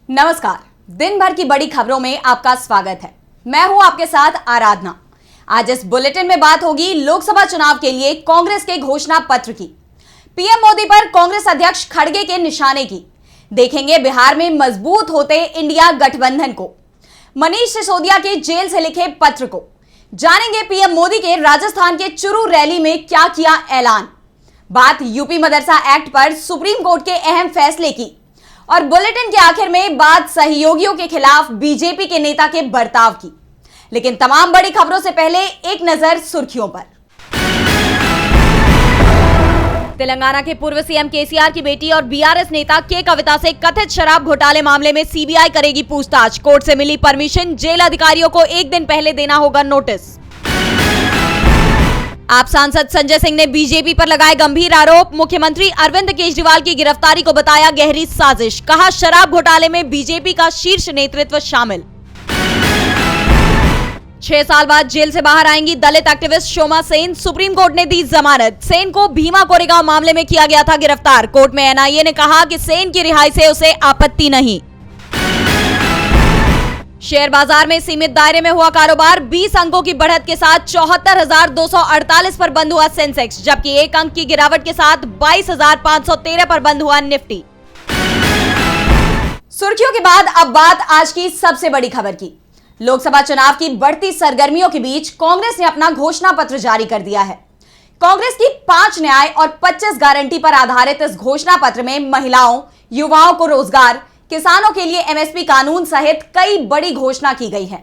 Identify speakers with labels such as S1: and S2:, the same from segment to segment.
S1: नमस्कार। दिन भर की बड़ी खबरों में आपका स्वागत है। मैं हूं आपके साथ आराधना। आज इस बुलेटिन में बात होगी लोकसभा चुनाव के लिए कांग्रेस के घोषणा पत्र की, पीएम मोदी पर कांग्रेस अध्यक्ष खड़गे के निशाने की, देखेंगे बिहार में मजबूत होते इंडिया गठबंधन को, मनीष सिसोदिया के जेल से लिखे पत्र को, जानेंगे पीएम मोदी के राजस्थान के चुरू रैली में क्या किया ऐलान, बात यूपी मदरसा एक्ट पर सुप्रीम कोर्ट के अहम फैसले की, और बुलेटिन के आखिर में बात सहयोगियों के खिलाफ बीजेपी के नेता के बर्ताव की। लेकिन तमाम बड़ी खबरों से पहले एक नजर सुर्खियों पर। तेलंगाना के पूर्व सीएम केसीआर की बेटी और बीआरएस नेता के कविता से कथित शराब घोटाले मामले में सीबीआई करेगी पूछताछ। कोर्ट से मिली परमिशन, जेल अधिकारियों को एक दिन पहले देना होगा नोटिस। आप सांसद संजय सिंह ने बीजेपी पर लगाए गंभीर आरोप, मुख्यमंत्री अरविंद केजरीवाल की गिरफ्तारी को बताया गहरी साजिश, कहा शराब घोटाले में बीजेपी का शीर्ष नेतृत्व शामिल। 6 साल बाद जेल से बाहर आएंगी दलित activist Shoma Sen, supreme court ने दी जमानत। सेन को भीमा कोरेगांव मामले में किया गया था गिरफ्तार। कोर्ट में एनआईए ने कहा कि सेन की रिहाई से उसे आपत्ति नहीं। शेयर बाजार में सीमित दायरे में हुआ कारोबार, 20 अंकों की बढ़त के साथ 74,248 पर बंद हुआ सेंसेक्स, जबकि 1 अंक की गिरावट के साथ 22,513 पर बंद हुआ निफ्टी। सुर्खियों के बाद अब बात आज की सबसे बड़ी खबर की। लोकसभा चुनाव की बढ़ती सरगर्मियों के बीच कांग्रेस ने अपना घोषणा पत्र जारी कर दिया है। कांग्रेस की 5 न्याय और 25 गारंटी पर आधारित इस घोषणा पत्र में महिलाओं, युवाओं को रोजगार, किसानों के लिए एमएसपी कानून सहित कई बड़ी घोषणा की गई है।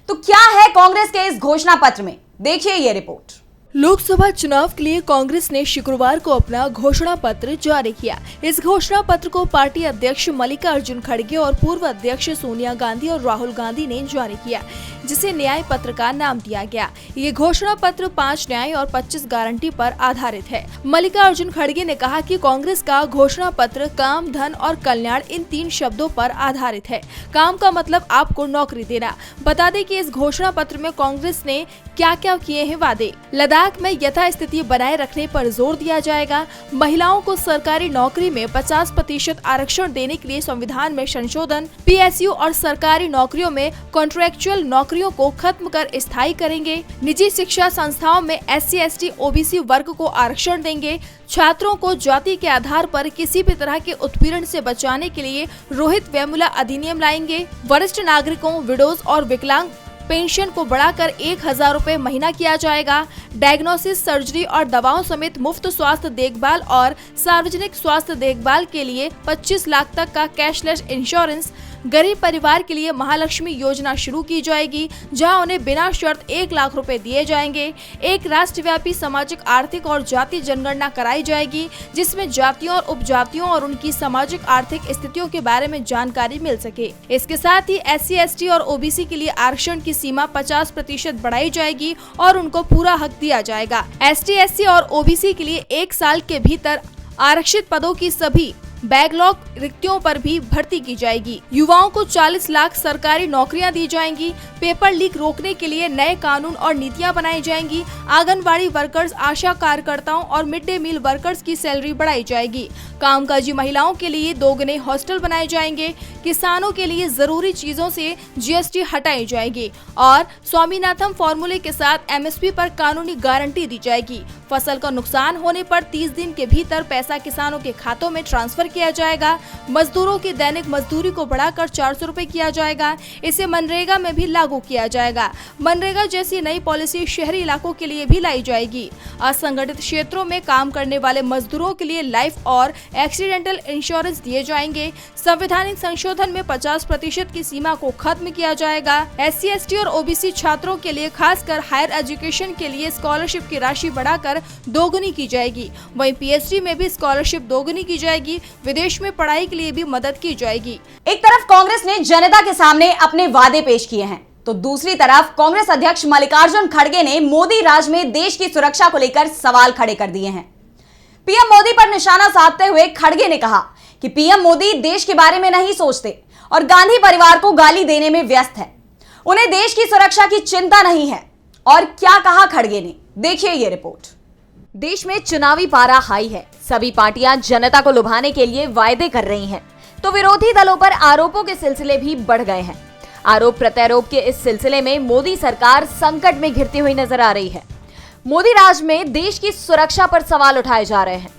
S1: तो क्या है कांग्रेस के इस घोषणा पत्र में, देखिए ये रिपोर्ट।
S2: लोकसभा चुनाव के लिए कांग्रेस ने शुक्रवार को अपना घोषणा पत्र जारी किया। इस घोषणा पत्र को पार्टी अध्यक्ष मल्लिकार्जुन खड़गे और पूर्व अध्यक्ष सोनिया गांधी और राहुल गांधी ने जारी किया, जिसे न्याय पत्र का नाम दिया गया। ये घोषणा पत्र 5 न्याय और 25 गारंटी पर आधारित है। मल्लिकार्जुन खड़गे ने कहा कि कांग्रेस का घोषणा पत्र काम, धन और कल्याण इन 3 शब्दों पर आधारित है। काम का मतलब आपको नौकरी देना। बता दें कि इस घोषणा पत्र में कांग्रेस ने क्या क्या किए हैं वादे। लद्दाख में यथास्थिति बनाए रखने पर जोर दिया जाएगा। महिलाओं को सरकारी नौकरी में 50% आरक्षण देने के लिए संविधान में संशोधन। पीएसयू और सरकारी नौकरियों में कॉन्ट्रैक्चुअल नौकरियों को खत्म कर स्थायी करेंगे। निजी शिक्षा संस्थाओं में SC, ST, OBC वर्ग को आरक्षण देंगे। छात्रों को जाति के आधार पर किसी भी तरह के उत्पीड़न से बचाने के लिए रोहित वेमुला अधिनियम लाएंगे। वरिष्ठ नागरिकों, विडोज और विकलांग पेंशन को बढ़ाकर 1,000 रुपए महीना किया जाएगा। डायग्नोसिस, सर्जरी और दवाओं समेत मुफ्त स्वास्थ्य देखभाल और सार्वजनिक स्वास्थ्य देखभाल के लिए 25 लाख तक का कैशलेस इंश्योरेंस। गरीब परिवार के लिए महालक्ष्मी योजना शुरू की जाएगी, जहां उन्हें बिना शर्त 1 लाख रुपए दिए जाएंगे। एक राष्ट्रव्यापी सामाजिक, आर्थिक और जाति जनगणना कराई जाएगी, जिसमें जातियों और उपजातियों और उनकी सामाजिक आर्थिक स्थितियों के बारे में जानकारी मिल सके। इसके साथ ही SC, ST और OBC के लिए आरक्षण की सीमा 50% बढ़ाई जाएगी और उनको पूरा हक दिया जाएगा। ST, SC और OBC के लिए 1 साल के भीतर आरक्षित पदों की सभी बैकलॉग रिक्तियों पर भी भर्ती की जाएगी। युवाओं को 40 लाख सरकारी नौकरियां दी जाएंगी। पेपर लीक रोकने के लिए नए कानून और नीतियां बनाई जाएंगी। आंगनबाड़ी वर्कर्स, आशा कार्यकर्ताओं और मिड डे मील वर्कर्स की सैलरी बढ़ाई जाएगी। कामकाजी महिलाओं के लिए 2 गुने हॉस्टल बनाए जाएंगे। किसानों के लिए जरूरी चीजों से GST हटाई जाएगी और स्वामीनाथन फॉर्मूले के साथ MSP पर कानूनी गारंटी दी जाएगी। फसल का नुकसान होने पर 30 दिन के भीतर पैसा किसानों के खातों में ट्रांसफर किया जाएगा। मजदूरों की दैनिक मजदूरी को बढ़ाकर 400 रुपए किया जाएगा। इसे मनरेगा में भी लागू किया जाएगा। मनरेगा जैसी नई पॉलिसी शहरी इलाकों के लिए भी लाई जाएगी। असंगठित क्षेत्रों में काम करने वाले मजदूरों के लिए लाइफ और एक्सीडेंटल इंश्योरेंस दिए जाएंगे। संवैधानिक संशोधन में 50% की सीमा को खत्म किया जाएगा। SC, ST और OBC छात्रों के लिए खासकर हायर एजुकेशन के लिए स्कॉलरशिप की राशि बढ़ाकर 2 गुनी की जाएगी। वहीं PhD में भी स्कॉलरशिप 2 गुनी की जाएगी। विदेश में पढ़ाई के लिए भी मदद की जाएगी।
S1: एक तरफ कांग्रेस ने जनता के सामने अपने वादे पेश किए हैं, तो दूसरी तरफ कांग्रेस अध्यक्ष मल्लिकार्जुन खड़गे ने मोदी राज में देश की सुरक्षा को लेकर सवाल खड़े कर दिए हैं। पीएम मोदी पर निशाना साधते हुए खड़गे ने कहा कि पीएम मोदी देश के बारे में नहीं सोचते और गांधी परिवार को गाली देने में व्यस्त है। उन्हें देश की सुरक्षा की चिंता नहीं है। और क्या कहा खड़गे ने, देखिए ये रिपोर्ट। देश में चुनावी पारा हाई है। सभी पार्टियां जनता को लुभाने के लिए वायदे कर रही हैं। तो विरोधी दलों पर आरोपों के सिलसिले भी बढ़ गए हैं। आरोप प्रत्यारोप के इस सिलसिले में मोदी सरकार संकट में घिरती हुई नजर आ रही है। मोदी राज में देश की सुरक्षा पर सवाल उठाए जा रहे हैं।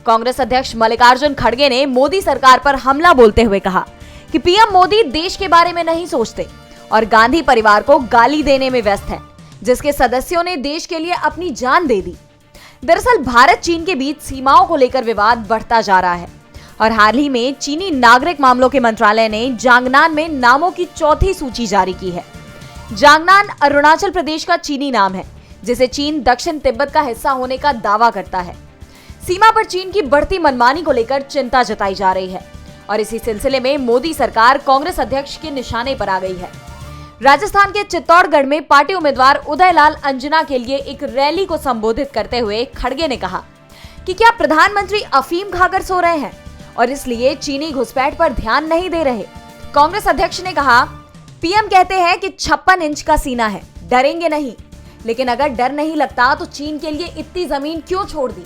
S1: कांग्रेस अध्यक्ष मल्लिकार्जुन खड़गे ने मोदी सरकार पर हमला बोलते हुए कहा कि पीएम मोदी देश के बारे में नहीं सोचते और गांधी परिवार को गाली देने में व्यस्त है, जिसके सदस्यों ने देश के लिए अपनी जान दे दी। दरअसल भारत चीन के बीच सीमाओं को लेकर विवाद बढ़ता जा रहा है और हाल ही में चीनी नागरिक मामलों के मंत्रालय ने जांगनान में नामों की चौथी सूची जारी की है। जांगनान अरुणाचल प्रदेश का चीनी नाम है, जिसे चीन दक्षिण तिब्बत का हिस्सा होने का दावा करता है। सीमा पर चीन की बढ़ती मनमानी को लेकर चिंता जताई जा रही है और इसी सिलसिले में मोदी सरकार कांग्रेस अध्यक्ष के निशाने पर आ गई है। राजस्थान के चित्तौड़गढ़ में पार्टी उम्मीदवार उदयलाल अंजना के लिए एक रैली को संबोधित करते हुए खड़गे ने कहा कि क्या प्रधानमंत्री अफीम खाकर सो रहे हैं और इसलिए चीनी घुसपैठ पर ध्यान नहीं दे रहे। कांग्रेस अध्यक्ष ने कहा, पीएम कहते हैं कि 56 इंच का सीना है, डरेंगे नहीं, लेकिन अगर डर नहीं लगता तो चीन के लिए इतनी जमीन क्यों छोड़ दी।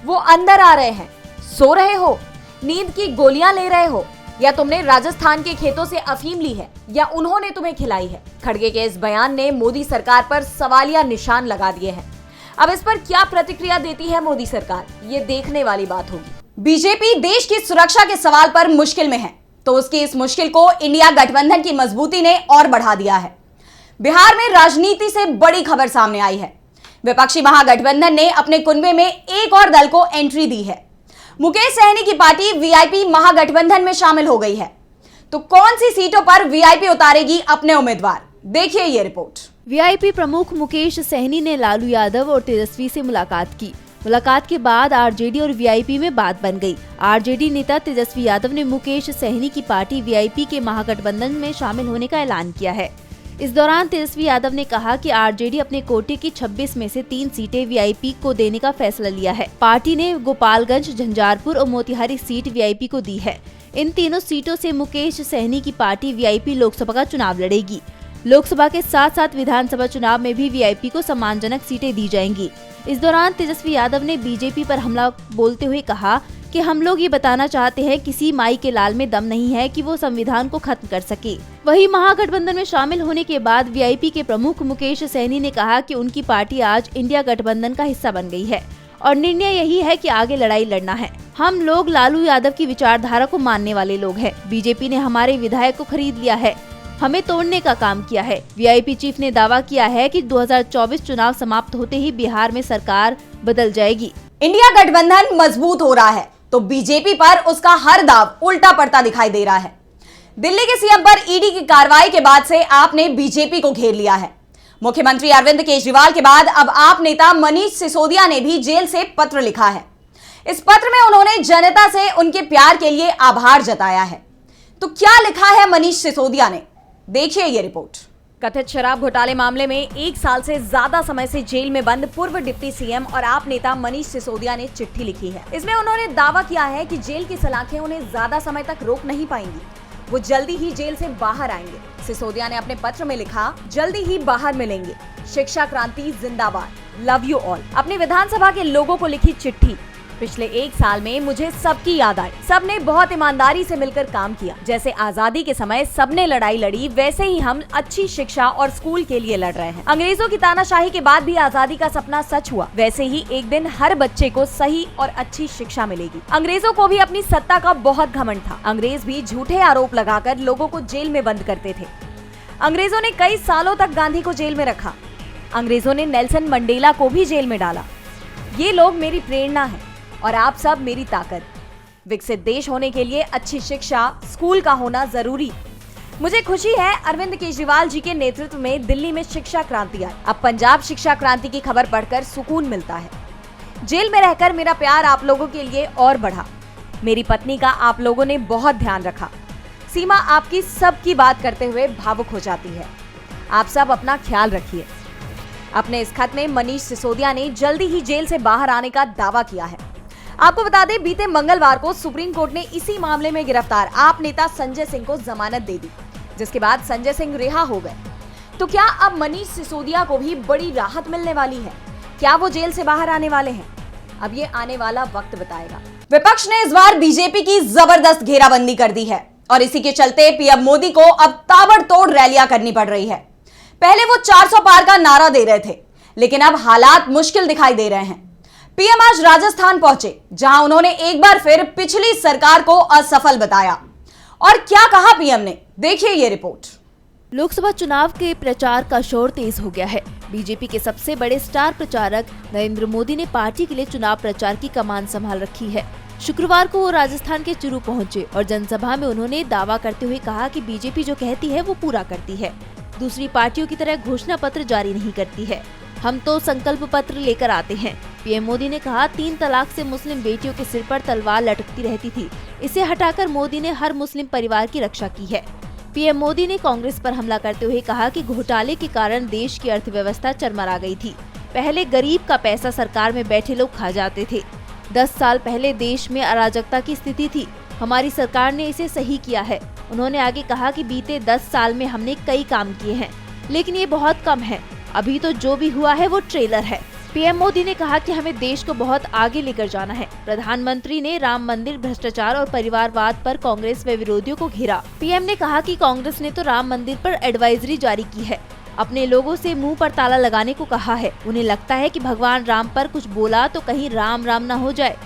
S1: वो अंदर आ रहे हैं, सो रहे हो, नींद की गोलियां ले रहे हो, या तुमने राजस्थान के खेतों से अफीम ली है या उन्होंने तुम्हें खिलाई है। खड़गे के इस बयान ने मोदी सरकार पर सवालिया निशान लगा दिए हैं। अब इस पर क्या प्रतिक्रिया देती है मोदी सरकार, ये देखने वाली बात होगी। बीजेपी देश की सुरक्षा के सवाल पर मुश्किल में है, तो उसकी इस मुश्किल को इंडिया गठबंधन की मजबूती ने और बढ़ा दिया है। बिहार में राजनीति से बड़ी खबर सामने आई है। विपक्षी महागठबंधन ने अपने कुनबे में एक और दल को एंट्री दी है। मुकेश सहनी की पार्टी वीआईपी महागठबंधन में शामिल हो गई है। तो कौन सी सीटों पर वीआईपी उतारेगी अपने उम्मीदवार, देखिए ये रिपोर्ट।
S2: वीआईपी प्रमुख मुकेश सहनी ने लालू यादव और तेजस्वी से मुलाकात की। मुलाकात के बाद आरजेडी और वीआईपी में बात बन गई। आरजेडी नेता तेजस्वी यादव ने मुकेश सहनी की पार्टी वीआईपी के महागठबंधन में शामिल होने का ऐलान किया है। इस दौरान तेजस्वी यादव ने कहा कि आरजेडी अपने कोटे की 26 में से 3 सीटें वीआईपी को देने का फैसला लिया है। पार्टी ने गोपालगंज, झंझारपुर और मोतिहारी सीट वीआईपी को दी है। इन तीनों सीटों से मुकेश सहनी की पार्टी वीआईपी लोकसभा का चुनाव लड़ेगी। लोकसभा के साथ साथ विधानसभा चुनाव में भी वीआईपी को सम्मानजनक सीटें दी जाएंगी। इस दौरान तेजस्वी यादव ने बीजेपी पर हमला बोलते हुए कहा कि हम लोग ये बताना चाहते हैं, किसी माई के लाल में दम नहीं है कि वो संविधान को खत्म कर सके। वहीं महागठबंधन में शामिल होने के बाद वीआईपी के प्रमुख मुकेश सहनी ने कहा कि उनकी पार्टी आज इंडिया गठबंधन का हिस्सा बन गई है और निर्णय यही है कि आगे लड़ाई लड़ना है। हम लोग लालू यादव की विचारधारा को मानने वाले लोग हैं। बीजेपी ने हमारे विधायक को खरीद लिया है, हमें तोड़ने का काम किया है। वीआईपी चीफ ने दावा किया है कि 2024 चुनाव समाप्त होते ही बिहार में सरकार बदल जाएगी।
S1: इंडिया गठबंधन मजबूत हो रहा है तो बीजेपी पर उसका हर दाव उल्टा पड़ता दिखाई दे रहा है। दिल्ली के सीएम पर ईडी की कार्रवाई के बाद से आपने बीजेपी को घेर लिया है। मुख्यमंत्री अरविंद केजरीवाल के बाद अब आप नेता मनीष सिसोदिया ने भी जेल से पत्र लिखा है। इस पत्र में उन्होंने जनता से उनके प्यार के लिए आभार जताया है। तो क्या लिखा है मनीष सिसोदिया ने, देखिए ये रिपोर्ट। कथित शराब घोटाले मामले में 1 साल से ज्यादा समय से जेल में बंद पूर्व डिप्टी सीएम और आप नेता मनीष सिसोदिया ने चिट्ठी लिखी है। इसमें उन्होंने दावा किया है कि जेल की सलाखें उन्हें ज्यादा समय तक रोक नहीं पाएंगी, वो जल्दी ही जेल से बाहर आएंगे। सिसोदिया ने अपने पत्र में लिखा, जल्दी ही बाहर मिलेंगे, शिक्षा क्रांति जिंदाबाद, लव यू ऑल। अपनी विधानसभा के लोगों को लिखी चिट्ठी। पिछले 1 साल में मुझे सबकी याद आई। सबने बहुत ईमानदारी से मिलकर काम किया। जैसे आजादी के समय सबने लड़ाई लड़ी, वैसे ही हम अच्छी शिक्षा और स्कूल के लिए लड़ रहे हैं। अंग्रेजों की तानाशाही के बाद भी आजादी का सपना सच हुआ, वैसे ही एक दिन हर बच्चे को सही और अच्छी शिक्षा मिलेगी। अंग्रेजों को भी अपनी सत्ता का बहुत घमंड था। अंग्रेज भी झूठे आरोप लगाकर लोगों को जेल में बंद करते थे। अंग्रेजों ने कई सालों तक गांधी को जेल में रखा। अंग्रेजों ने नेल्सन मंडेला को भी जेल में डाला। ये लोग मेरी प्रेरणा है और आप सब मेरी ताकत। विकसित देश होने के लिए अच्छी शिक्षा, स्कूल का होना जरूरी। मुझे खुशी है अरविंद केजरीवाल जी के नेतृत्व में दिल्ली में शिक्षा क्रांति आई। अब पंजाब शिक्षा क्रांति की खबर पढ़कर सुकून मिलता है। जेल में रहकर मेरा प्यार आप लोगों के लिए और बढ़ा। मेरी पत्नी का आप लोगों ने बहुत ध्यान रखा। सीमा आपकी सबकी बात करते हुए भावुक हो जाती है। आप सब अपना ख्याल रखिए। अपने इस खत में मनीष सिसोदिया ने जल्दी ही जेल से बाहर आने का दावा किया है। आपको बता दें, बीते मंगलवार को सुप्रीम कोर्ट ने इसी मामले में गिरफ्तार आप नेता संजय सिंह को जमानत दे दी, जिसके बाद संजय सिंह रिहा हो गए। तो क्या अब मनीष सिसोदिया को भी बड़ी राहत मिलने वाली है? क्या वो जेल से बाहर आने वाले हैं? अब ये आने वाला वक्त बताएगा। विपक्ष ने इस बार बीजेपी की जबरदस्त घेराबंदी कर दी है और इसी के चलते पीएम मोदी को अब ताबड़तोड़ रैलियां करनी पड़ रही है। पहले वो 400 पार का नारा दे रहे थे, लेकिन अब हालात मुश्किल दिखाई दे रहे हैं। पीएम आज राजस्थान पहुंचे, जहां उन्होंने एक बार फिर पिछली सरकार को असफल बताया। और क्या कहा पीएम ने, देखिए ये रिपोर्ट।
S2: लोकसभा चुनाव के प्रचार का शोर तेज हो गया है। बीजेपी के सबसे बड़े स्टार प्रचारक नरेंद्र मोदी ने पार्टी के लिए चुनाव प्रचार की कमान संभाल रखी है। शुक्रवार को वो राजस्थान के चुरू पहुंचे और जनसभा में उन्होंने दावा करते हुए कहा कि बीजेपी जो कहती है वो पूरा करती है, दूसरी पार्टियों की तरह घोषणा पत्र जारी नहीं करती है। हम तो संकल्प पत्र लेकर आते हैं। पीएम मोदी ने कहा 3 तलाक से मुस्लिम बेटियों के सिर पर तलवार लटकती रहती थी, इसे हटाकर मोदी ने हर मुस्लिम परिवार की रक्षा की है। पीएम मोदी ने कांग्रेस पर हमला करते हुए कहा कि घोटाले के कारण देश की अर्थव्यवस्था चरमरा गई थी। पहले गरीब का पैसा सरकार में बैठे लोग खा जाते थे। 10 साल पहले देश में अराजकता की स्थिति थी, हमारी सरकार ने इसे सही किया है। उन्होंने आगे कहा कि बीते 10 साल में हमने कई काम किए हैं, लेकिन ये बहुत कम है। अभी तो जो भी हुआ है वो ट्रेलर है। पीएम मोदी ने कहा कि हमें देश को बहुत आगे लेकर जाना है। प्रधानमंत्री ने राम मंदिर, भ्रष्टाचार और परिवारवाद पर कांग्रेस व विरोधियों को घेरा। पीएम ने कहा कि कांग्रेस ने तो राम मंदिर पर एडवाइजरी जारी की है, अपने लोगों से मुंह पर ताला लगाने को कहा है। उन्हें लगता है कि भगवान राम पर कुछ बोला तो कहीं राम राम न हो जाए।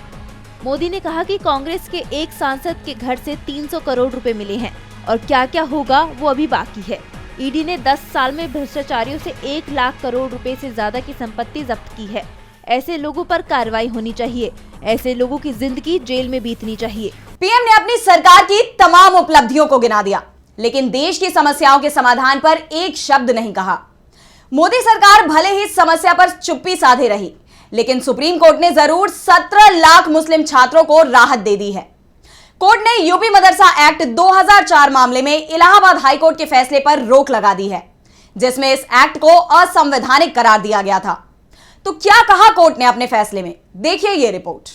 S2: मोदी ने कहा कि कांग्रेस के एक सांसद के घर से 300 करोड़ रुपए मिले हैं और क्या क्या होगा वो अभी बाकी है। ईडी ने 10 साल में भ्रष्टाचारियों से 1 लाख करोड़ रुपए से ज्यादा की संपत्ति जब्त की है। ऐसे लोगों पर कार्रवाई होनी चाहिए, ऐसे लोगों की जिंदगी जेल में बीतनी चाहिए।
S1: पीएम ने अपनी सरकार की तमाम उपलब्धियों को गिना दिया, लेकिन देश की समस्याओं के समाधान पर एक शब्द नहीं कहा। मोदी सरकार भले ही समस्या पर चुप्पी साधे रही, लेकिन सुप्रीम कोर्ट ने जरूर 17 लाख मुस्लिम छात्रों को राहत दे दी है। कोर्ट ने यूपी मदरसा एक्ट 2004 मामले में इलाहाबाद हाईकोर्ट के फैसले पर रोक लगा दी है, जिसमें इस एक्ट को असंवैधानिक करार दिया गया था। तो क्या कहा कोर्ट ने अपने फैसले में, देखिए ये रिपोर्ट।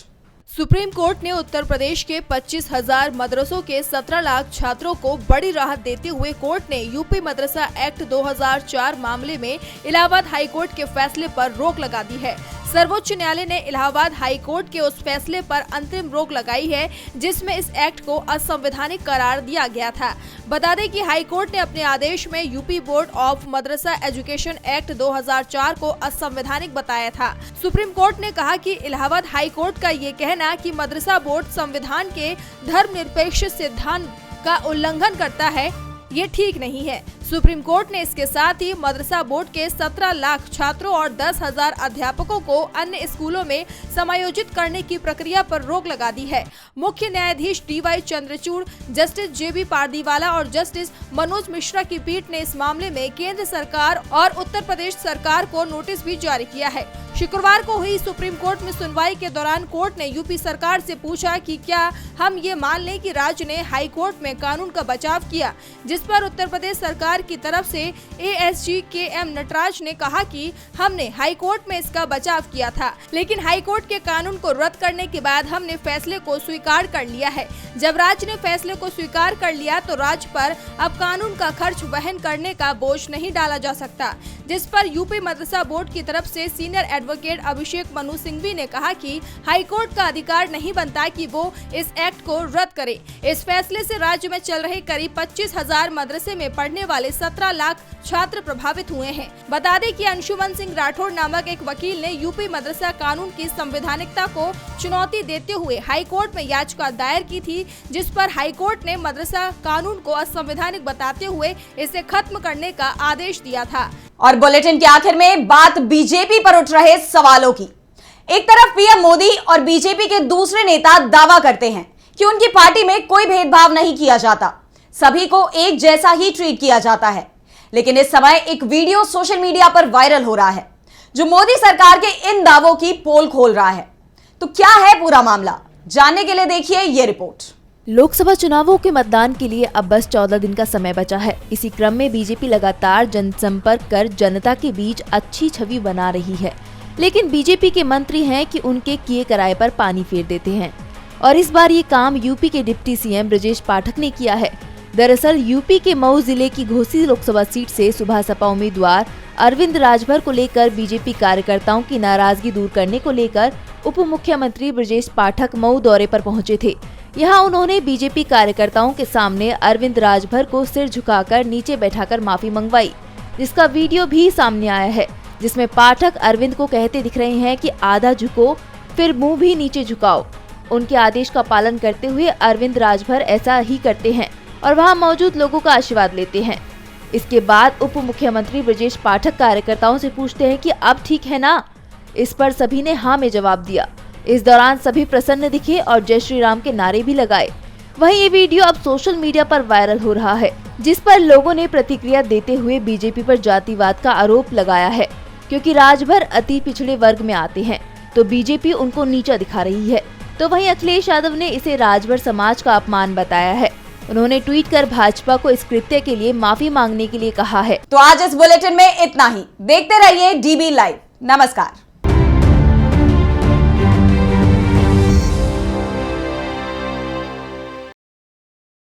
S2: सुप्रीम कोर्ट ने उत्तर प्रदेश के 25,000 मदरसों के 17 लाख छात्रों को बड़ी राहत देते हुए कोर्ट ने यूपी मदरसा एक्ट 2004 मामले में इलाहाबाद हाईकोर्ट के फैसले पर रोक लगा दी है। सर्वोच्च न्यायालय ने इलाहाबाद हाईकोर्ट के उस फैसले पर अंतरिम रोक लगाई है जिसमें इस एक्ट को असंवैधानिक करार दिया गया था। बता दें कि हाईकोर्ट ने अपने आदेश में UP board of Madrasa education act 2004 को असंवैधानिक बताया था। सुप्रीम कोर्ट ने कहा कि इलाहाबाद हाईकोर्ट का ये कहना कि मदरसा बोर्ड संविधान के धर्मनिरपेक्ष सिद्धांत का उल्लंघन करता है, ये ठीक नहीं है। सुप्रीम कोर्ट ने इसके साथ ही मदरसा बोर्ड के 17 लाख छात्रों और 10,000 अध्यापकों को अन्य स्कूलों में समायोजित करने की प्रक्रिया पर रोक लगा दी है। मुख्य न्यायाधीश DY Chandrachud, justice JB Pardiwala और जस्टिस मनोज मिश्रा की पीठ ने इस मामले में केंद्र सरकार और उत्तर प्रदेश सरकार को नोटिस भी जारी किया है। शुक्रवार को हुई सुप्रीम कोर्ट में सुनवाई के दौरान कोर्ट ने यूपी सरकार से पूछा कि क्या हम ये मान लें कि राज्य ने हाई कोर्ट में कानून का बचाव किया, जिस पर उत्तर प्रदेश सरकार की तरफ से ASG KM नटराज ने कहा कि हमने हाई कोर्ट में इसका बचाव किया था, लेकिन हाई कोर्ट के कानून को रद्द करने के बाद हमने फैसले को स्वीकार कर लिया है। जब राज्य ने फैसले को स्वीकार कर लिया तो राज्य पर अब कानून का खर्च वहन करने का बोझ नहीं डाला जा सकता, जिस पर यूपी मदरसा बोर्ड की तरफ से सीनियर एडवोकेट अभिषेक मनु सिंघवी ने कहा कि हाईकोर्ट का अधिकार नहीं बनता कि वो इस एक्ट को रद्द करे। इस फैसले से राज्य में चल रहे करीब 25,000 मदरसे में पढ़ने वाले 17 लाख छात्र प्रभावित हुए हैं। बता दें कि अंशुमन सिंह राठौड़ नामक एक वकील ने यूपी मदरसा कानून की संवैधानिकता को चुनौती देते हुए हाईकोर्ट में याचिका दायर की थी, जिस पर हाईकोर्ट ने मदरसा कानून को असंवैधानिक बताते हुए इसे खत्म करने का आदेश दिया था।
S1: और बुलेटिन के आखिर में बात बीजेपी पर उठ रहे सवालों की। एक तरफ पीएम मोदी और बीजेपी के दूसरे नेता दावा करते हैं कि उनकी पार्टी में कोई भेदभाव नहीं किया जाता, सभी को एक जैसा ही ट्रीट किया जाता है। लेकिन इस समय एक वीडियो सोशल मीडिया पर वायरल हो रहा है जो मोदी सरकार के इन दावों की पोल खोल रहा है। तो क्या है पूरा मामला, जानने के लिए देखिए ये रिपोर्ट।
S2: लोकसभा चुनावों के मतदान के लिए अब बस 14 दिन का समय बचा है। इसी क्रम में बीजेपी लगातार जनसंपर्क कर जनता के बीच अच्छी छवि बना रही है, लेकिन बीजेपी के मंत्री हैं कि उनके किए कराए पर पानी फेर देते हैं और इस बार ये काम यूपी के डिप्टी CM ब्रजेश पाठक ने किया है। दरअसल यूपी के मऊ जिले की घोसी लोकसभा सीट से सुबह सपा उम्मीदवार अरविंद राजभर को लेकर बीजेपी कार्यकर्ताओं की नाराजगी दूर करने को लेकर उप मुख्यमंत्री ब्रजेश पाठक मऊ दौरे पर पहुंचे थे। यहां उन्होंने बीजेपी कार्यकर्ताओं के सामने अरविंद राजभर को सिर झुकाकर नीचे बैठाकर माफी मंगवाई, जिसका वीडियो भी सामने आया है, जिसमें पाठक अरविंद को कहते दिख रहे हैं कि आधा झुको फिर मुंह भी नीचे झुकाओ। उनके आदेश का पालन करते हुए अरविंद राजभर ऐसा ही करते हैं और वहां मौजूद लोगों का आशीर्वाद लेते हैं। इसके बाद उप मुख्यमंत्री ब्रजेश पाठक कार्यकर्ताओं से पूछते हैं कि अब ठीक है ना। इस पर सभी ने हाँ में जवाब दिया। इस दौरान सभी प्रसन्न दिखे और जय श्री राम के नारे भी लगाए। वहीं ये वीडियो अब सोशल मीडिया पर वायरल हो रहा है, जिस पर लोगों ने प्रतिक्रिया देते हुए बीजेपी पर जातिवाद का आरोप लगाया है, क्योंकि राजभर अति पिछड़े वर्ग में आते हैं तो बीजेपी उनको नीचा दिखा रही है। तो वहीं अखिलेश यादव ने इसे राजभर समाज का अपमान बताया है। उन्होंने ट्वीट कर भाजपा को इस कृत्य के लिए माफी मांगने के लिए कहा है।
S1: तो आज इस बुलेटिन में इतना ही। देखते रहिए DB लाइव। नमस्कार।